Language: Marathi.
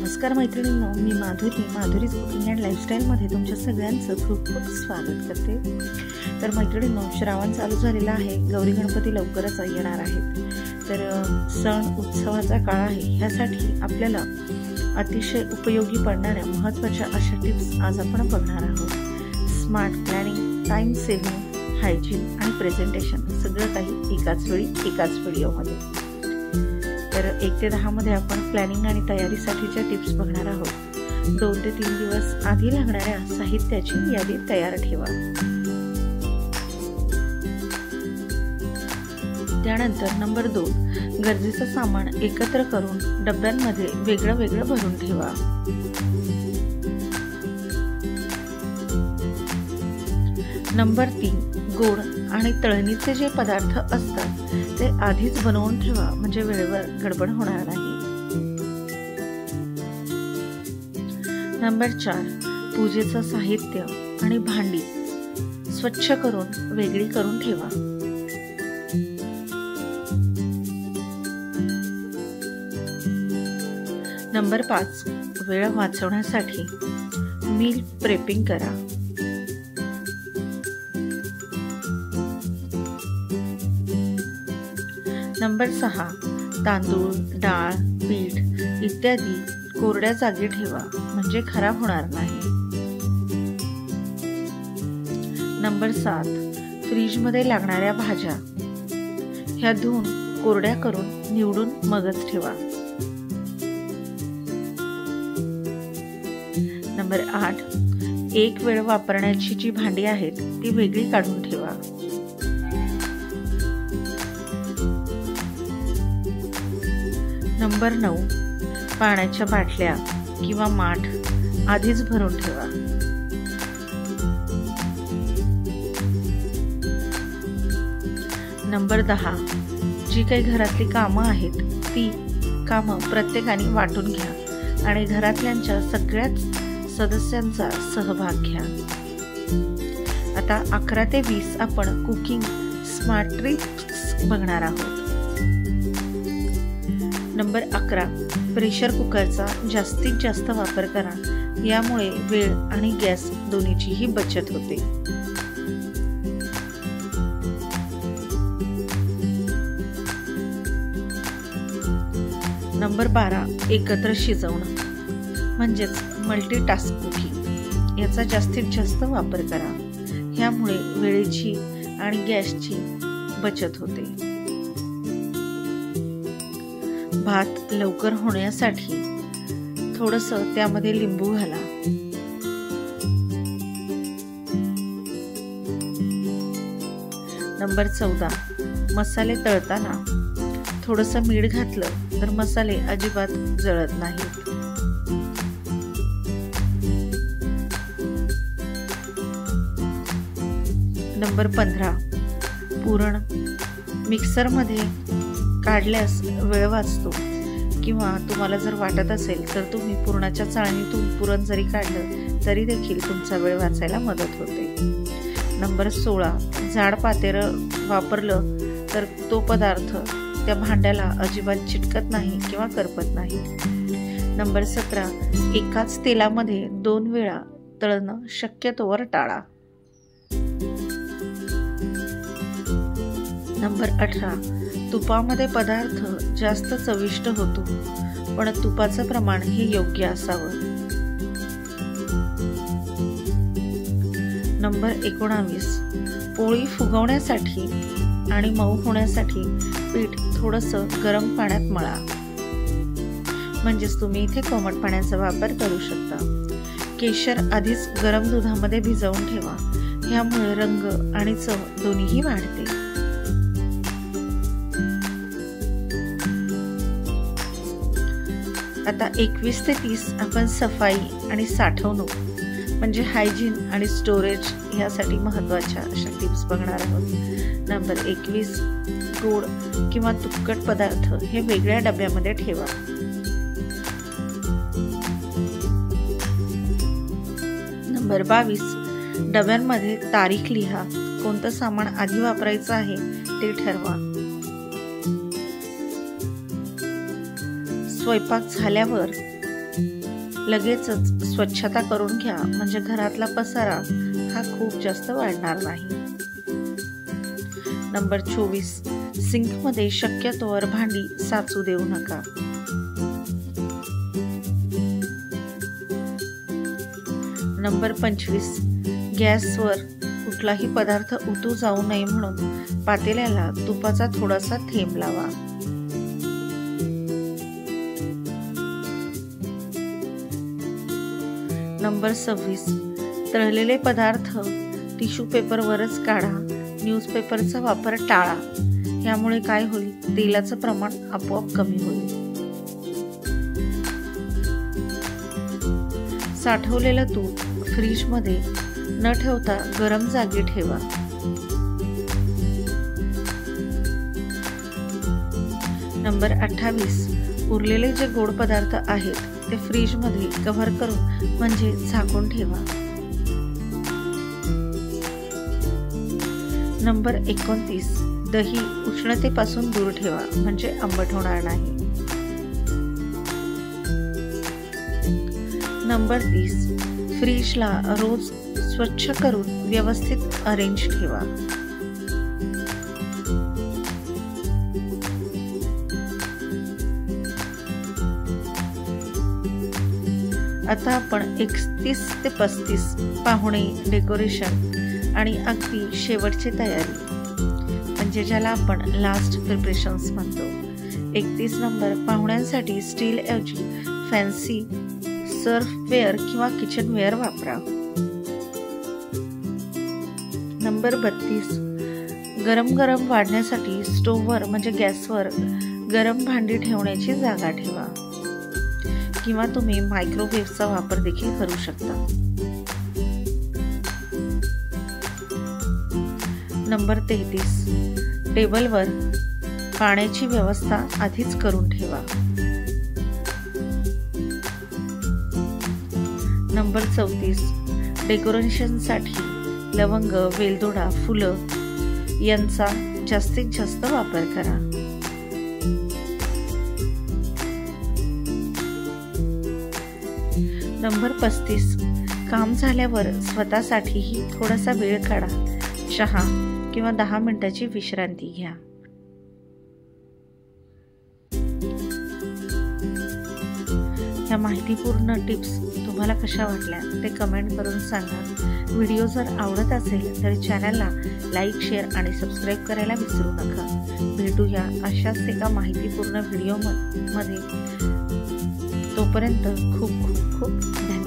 नमस्कार मैत्रिणींनो, मी माधुरीज कुकिंग अँड लाईफस्टाईलमध्ये तुमच्या सगळ्यांचं खूप खूप स्वागत करते। तर मैत्रिणींनो, श्रावण चालू झालेला आहे, गौरी गणपती लवकरच येणार आहेत। तर सण उत्सवाचा काळ आहे, ह्यासाठी आपल्याला अतिशय उपयोगी पडणाऱ्या महत्त्वाच्या अशा टिप्स आज आपण बघणार आहोत। Smart planning, time saving, hygiene आणि प्रेझेंटेशन सगळं काही एकाच वेळी एकाच व्हिडिओमध्ये। तर 1 ते 10 मध्ये आपण प्लॅनिंग आणि तयारीसाठीच्या टिप्स बघणार आहोत। 2 ते 3 दिवस आधी लागणाऱ्या साहित्याची यादी तयार ठेवा। त्यानंतर नंबर 2, गरजेचं सामान एकत्र करून डब्यांमध्ये वेगळं वेगळं भरून ठेवा। नंबर 3, गोड आणि तळणीचे जे पदार्थ असतात ते आधीच बनवून ठेवा, म्हणजे वेळेवर गडबड होणार नाही। नंबर 4, पूजेचं साहित्य आणि भांडी स्वच्छ करून वेगळी करून ठेवा। नंबर 5, वेळ वाचवण्यासाठी मील प्रेपिंग करा। नंबर 6, तांदूळ, डाळ, पीठ इत्यादी कोरड्या जागी ठेवा, म्हणजे खराब होणार नाही। नंबर 7, फ्रीजमध्ये लागणाऱ्या भाज्या ह्या धुवून कोरड्या करून निवडून मगच ठेवा। नंबर 8, एक वेळ वापरण्याची जी भांडी आहेत ती वेगळी काढून ठेवा। नंबर 9, पाण्याच्या बाटल्या किंवा माठ आधीच भरून ठेवा। नंबर 10, जी काही घरातली कामं आहेत ती कामं प्रत्येकाने वाटून घ्या आणि घरातल्यांच्या सगळ्याच सदस्यांचा सहभाग घ्या। आता 11 ते 20 आपण कुकिंग स्मार्ट ट्रिक्स बघणार आहोत। नंबर 11, प्रेशर कुकरचा जास्तीत जास्त वापर करा, यामुळे वेळ आणि गॅस दोन्हीचीही बचत होते। नंबर 12, एकत्र शिजवणं म्हणजेच मल्टीटास्क कुकिंग याचा जास्तीत जास्त वापर करा, ह्यामुळे वेळेची आणि गॅसची बचत होते। भात लवकर होण्यासाठी थोडंसं त्यामध्ये लिंबू घाला। नंबर 14, मसाले तळताना थोडंसं मीठ घातलं तर मसाले अजिबात जळत नाहीत। नंबर 15, पुरण मिक्सरमध्ये काढल्यास वेळ वाचतो, किंवा तुम्हाला जर वाटत असेल तर तुम्ही पुरणाच्या चाळणीतून पुरण जरी काढलं तरी देखील तुमचा वेळ वाचायला मदत होते। नंबर 16, जाड पातेलं वापरलं तर तो पदार्थ त्या भांड्याला अजिबात चिटकत नाही किंवा करपत नाही। नंबर 17, एकाच तेलामध्ये 2 वेळा तळणं शक्यतोवर टाळा। नंबर 18, तुपामध्ये पदार्थ जास्त चविष्ट होतो, पण तुपाचं प्रमाण हे योग्य असावं। नंबर 19, पोळी फुगवण्यासाठी आणि मऊ होण्यासाठी पीठ थोडंसं गरम पाण्यात मळा, म्हणजेच तुम्ही इथे कोमट पाण्याचा वापर करू शकता। केशर आधीच गरम दुधामध्ये भिजवून ठेवा, ह्यामुळे रंग आणि चव दोन्हीही वाढते। आता 21 ते 30 आपण सफाई आणि साठवणूक म्हणजे हायजीन आणि स्टोरेज यासाठी महत्त्वाच्या अशा टिप्स बघणार आहोत। नंबर 21, गोड किंवा तुपकट पदार्थ हे वेगळ्या डब्यामध्ये ठेवा। नंबर 22, डब्यांमध्ये तारीख लिहा, कोणतं सामान आधी वापरायचं आहे ते ठरवा। स्वयंपाक झाल्यावर लगेचच स्वच्छता करून घ्या, म्हणजे घरातला पसारा हा खूप जास्त वाढणार नाही. नंबर 24, सिंकमध्ये शक्यतोवर भांडी साचू देऊ नका. नंबर 25, गॅसवर कुठलाही पदार्थ उतू जाऊ नये म्हणून पातेल्याला तुपाचा थोडासा थेंब लावा. नंबर 26, तळलेले पदार्थ टिश्यू पेपरवरच काढा. न्यूजपेपरचा वापर टाळा. यामुळे काय होईल, तेलाचं प्रमाण आपोआप कमी होईल. साठवलेलं तूप फ्रीजमध्ये न ठेवता गरम जागी ठेवा. नंबर 28, उरलेले जे गोड पदार्थ आहेत ते फ्रीजमध्ये कव्हर करून म्हणजे झाकून ठेवा. नंबर 29, दही उष्णतेपासून दूर ठेवा, म्हणजे आंबट होणार नाही. नंबर 30, फ्रीजला रोज स्वच्छ करून व्यवस्थित अरेंज ठेवा. आता आपण 31 ते 35 पाहुणे, डेकोरेशन आणि अगदी शेवटची तयारी, म्हणजे ज्याला आपण लास्ट प्रिपरेशन्स म्हणतो. 31 नंबर, पाहुण्यांसाठी स्टील ऐवजी फॅन्सी सर्फवेअर किंवा किचनवेअर वापरा. नंबर 32, गरम गरम वाढण्यासाठी स्टोव्हवर म्हणजे गॅसवर गरम भांडी ठेवण्याची जागा ठेवा, किंवा तुम्ही मायक्रोवेव्हचा वापर देखील करू शकता. नंबर 33, टेबलवर पाण्याची व्यवस्था आधीच करून ठेवा. नंबर 34, डेकोरेशनसाठी लवंग, वेलदोडा, फुलं यांचा जास्तीत जास्त वापर करा. नंबर 35, काम झाल्यावर स्वतःसाठीही थोडासा वेळ काढा. चहा किंवा 10 मिनिटाची विश्रांती घ्या. ह्या माहितीपूर्ण टिप्स तुम्हाला कशा वाटल्या ते कमेंट करून सांगा. व्हिडिओ जर आवडत असेल तर चॅनलला लाईक, शेअर आणि सबस्क्राईब करायला विसरू नका. भेटूया अशाच एका माहितीपूर्ण व्हिडिओमध्ये. तोपर्यंत खूप खूप खूप धन्यवाद.